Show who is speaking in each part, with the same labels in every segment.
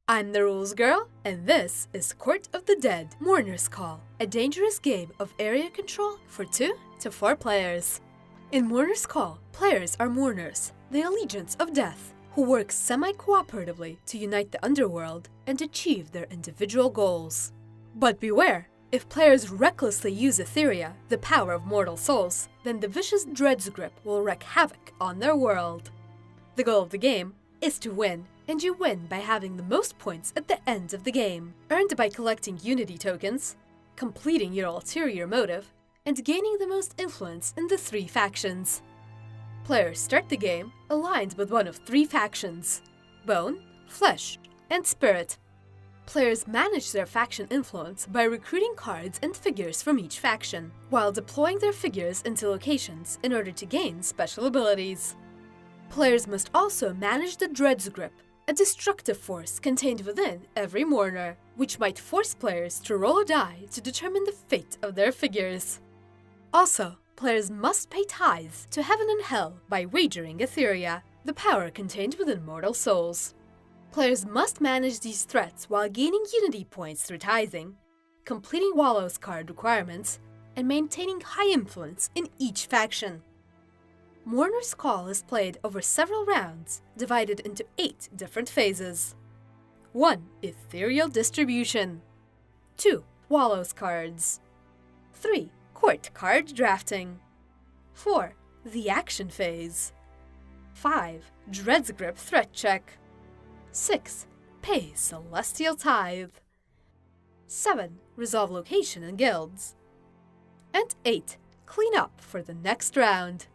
Speaker 1: I'm the Rules Girl, and this is Court of the Dead Mourners Call, a dangerous game of area control for 2 to 4 players. In Mourners Call, players are mourners, the allegiants of death, who work semi-cooperatively to unite the Underworld and achieve their individual goals. But beware! If players recklessly use Etheria, the power of mortal souls, then the vicious Dread's grip will wreak havoc on their world. The goal of the game is to win, and you win by having the most points at the end of the game, earned by collecting Unity tokens, completing your ulterior motive, and gaining the most influence in the 3 factions. Players start the game aligned with one of 3 factions: Bone, Flesh, and Spirit. Players manage their faction influence by recruiting cards and figures from each faction, while deploying their figures into locations in order to gain special abilities. Players must also manage the Dread's grip, a destructive force contained within every Mourner, which might force players to roll a die to determine the fate of their figures. Also, players must pay tithes to Heaven and Hell by wagering Etheria, the power contained within mortal souls. Players must manage these threats while gaining Unity points through tithing, completing Wallow's card requirements, and maintaining high influence in each faction. Mourner's Call is played over several rounds, divided into 8 different phases. 1. Ethereal distribution. 2. Wallow's cards. 3. Court card drafting. 4. The action phase. 5. Dread's grip threat check. 6. Pay celestial tithe. 7. Resolve location and guilds. And 8. Clean up for the next round.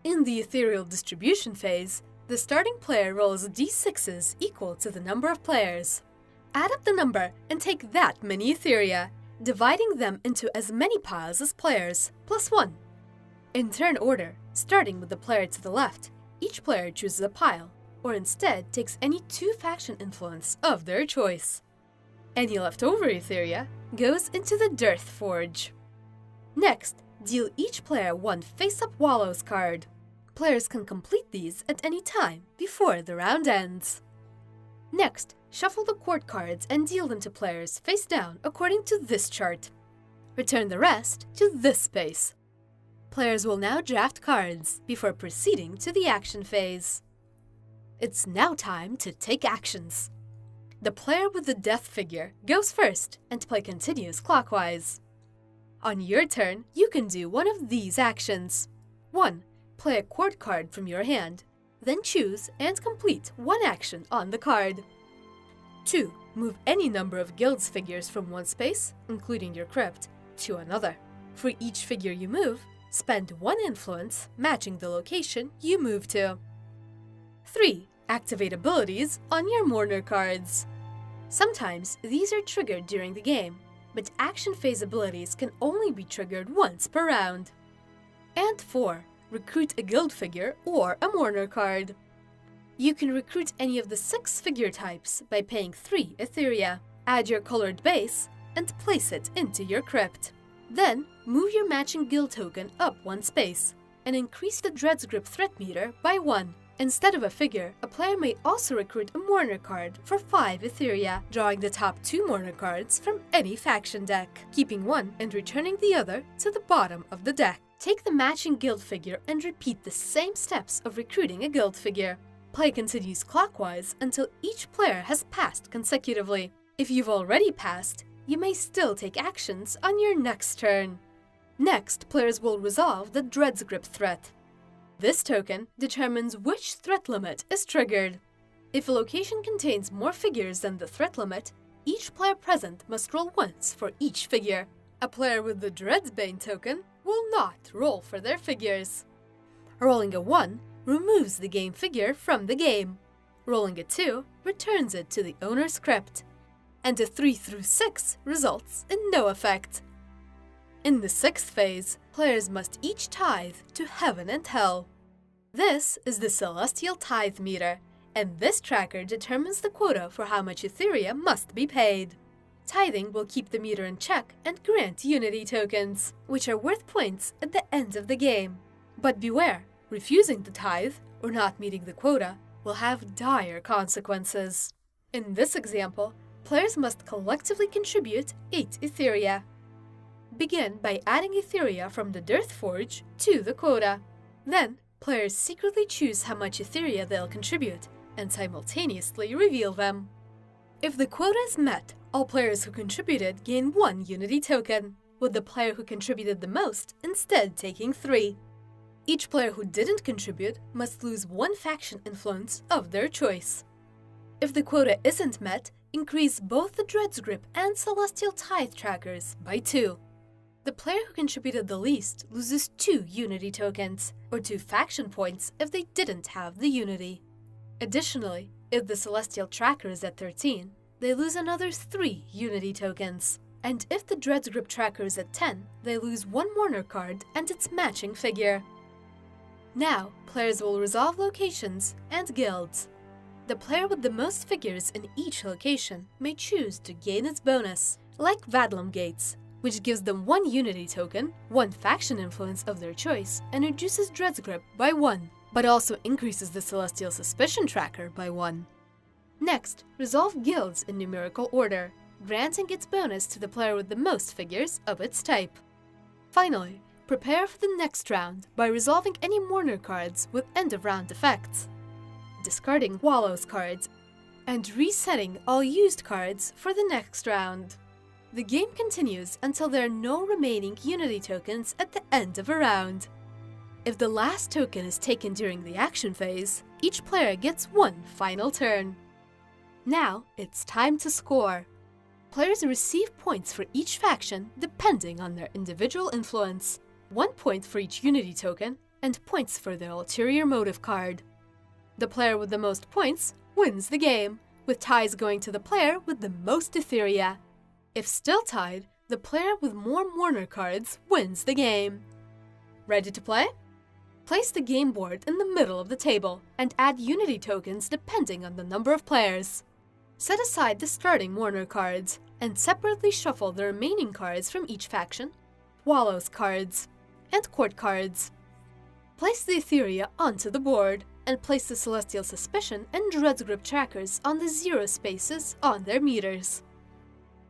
Speaker 1: In the ethereal distribution phase, the starting player rolls d6s equal to the number of players. Add up the number and take that many Etheria, dividing them into as many piles as players, plus 1. In turn order, starting with the player to the left, each player chooses a pile, or instead takes any 2 faction influence of their choice. Any leftover Etheria goes into the Dearth Forge. Next, deal each player 1 face-up Wallow's card. Players can complete these at any time before the round ends. Next, shuffle the court cards and deal them to players face down according to this chart. Return the rest to this space. Players will now draft cards before proceeding to the action phase. It's now time to take actions. The player with the death figure goes first and play continues clockwise. On your turn, you can do one of these actions. 1. Play a court card from your hand, then choose and complete 1 action on the card. 2. Move any number of guilds figures from one space, including your crypt, to another. For each figure you move, spend 1 influence matching the location you move to. 3. Activate abilities on your Mourner cards. Sometimes these are triggered during the game, but action phase abilities can only be triggered once per round. And 4. Recruit a guild figure or a Mourner card. You can recruit any of the 6 figure types by paying 3 Etheria, add your colored base, and place it into your crypt. Then, move your matching guild token up 1 space, and increase the Dread's grip threat meter by 1. Instead of a figure, a player may also recruit a Mourner card for 5 Etheria, drawing the top 2 Mourner cards from any faction deck, keeping 1 and returning the other to the bottom of the deck. Take the matching guild figure and repeat the same steps of recruiting a guild figure. Play continues clockwise until each player has passed consecutively. If you've already passed, you may still take actions on your next turn. Next, players will resolve the Dread's grip threat. This token determines which threat limit is triggered. If a location contains more figures than the threat limit, each player present must roll once for each figure. A player with the Dread's Bane token will not roll for their figures. Rolling a 1 removes the game figure from the game. Rolling a 2 returns it to the owner's crypt. And a 3 through 6 results in no effect. In the 6th phase, players must each tithe to Heaven and Hell. This is the celestial tithe meter, and this tracker determines the quota for how much Etheria must be paid. Tithing will keep the meter in check and grant Unity tokens, which are worth points at the end of the game. But beware, refusing the tithe or not meeting the quota will have dire consequences. In this example, players must collectively contribute 8 Etheria. Begin by adding Etheria from the Dearth Forge to the quota. Then, players secretly choose how much Etheria they'll contribute, and simultaneously reveal them. If the quota is met, all players who contributed gain 1 Unity token, with the player who contributed the most instead taking 3. Each player who didn't contribute must lose 1 faction influence of their choice. If the quota isn't met, increase both the Dread's Grip and Celestial Tithe trackers by 2. The player who contributed the least loses 2 Unity tokens, or 2 faction points if they didn't have the Unity. Additionally, if the Celestial tracker is at 13, they lose another 3 Unity tokens. And if the Dread's Grip tracker is at 10, they lose 1 Mourner card and its matching figure. Now, players will resolve locations and guilds. The player with the most figures in each location may choose to gain its bonus, like Vadlum Gates, which gives them 1 Unity token, 1 faction influence of their choice, and reduces Dread's Grip by 1, but also increases the Celestial Suspicion tracker by 1. Next, resolve guilds in numerical order, granting its bonus to the player with the most figures of its type. Finally, prepare for the next round by resolving any Mourner cards with end-of-round effects, discarding Wallow's cards, and resetting all used cards for the next round. The game continues until there are no remaining Unity tokens at the end of a round. If the last token is taken during the action phase, each player gets 1 final turn. Now, it's time to score. Players receive points for each faction depending on their individual influence, 1 point for each Unity token, and points for their ulterior motive card. The player with the most points wins the game, with ties going to the player with the most Etheria. If still tied, the player with more Mourner cards wins the game. Ready to play? Place the game board in the middle of the table and add Unity tokens depending on the number of players. Set aside the starting Mourner cards and separately shuffle the remaining cards from each faction, Wallow's cards, and Court cards. Place the Etheria onto the board and place the Celestial Suspicion and Dread's Grip trackers on the 0 spaces on their meters.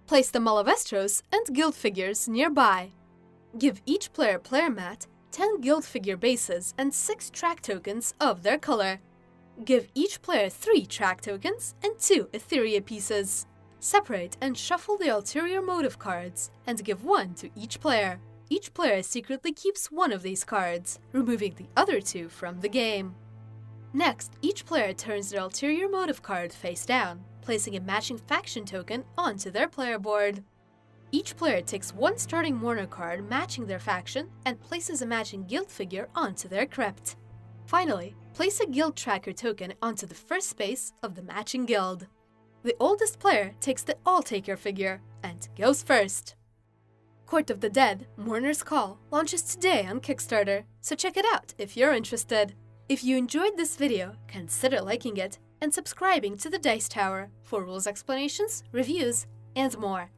Speaker 1: Place the Malavestros and guild figures nearby. Give each player mat 10 guild figure bases and 6 track tokens of their color. Give each player 3 track tokens and 2 Etheria pieces. Separate and shuffle the ulterior motive cards and give 1 to each player. Each player secretly keeps 1 of these cards, removing the other 2 from the game. Next, each player turns their ulterior motive card face down, placing a matching faction token onto their player board. Each player takes 1 starting Mourner card matching their faction and places a matching guild figure onto their crypt. Finally, place a guild tracker token onto the first space of the matching guild. The oldest player takes the All-Taker figure and goes first. Court of the Dead Mourners Call launches today on Kickstarter, so check it out if you're interested. If you enjoyed this video, consider liking it and subscribing to the Dice Tower for rules explanations, reviews, and more.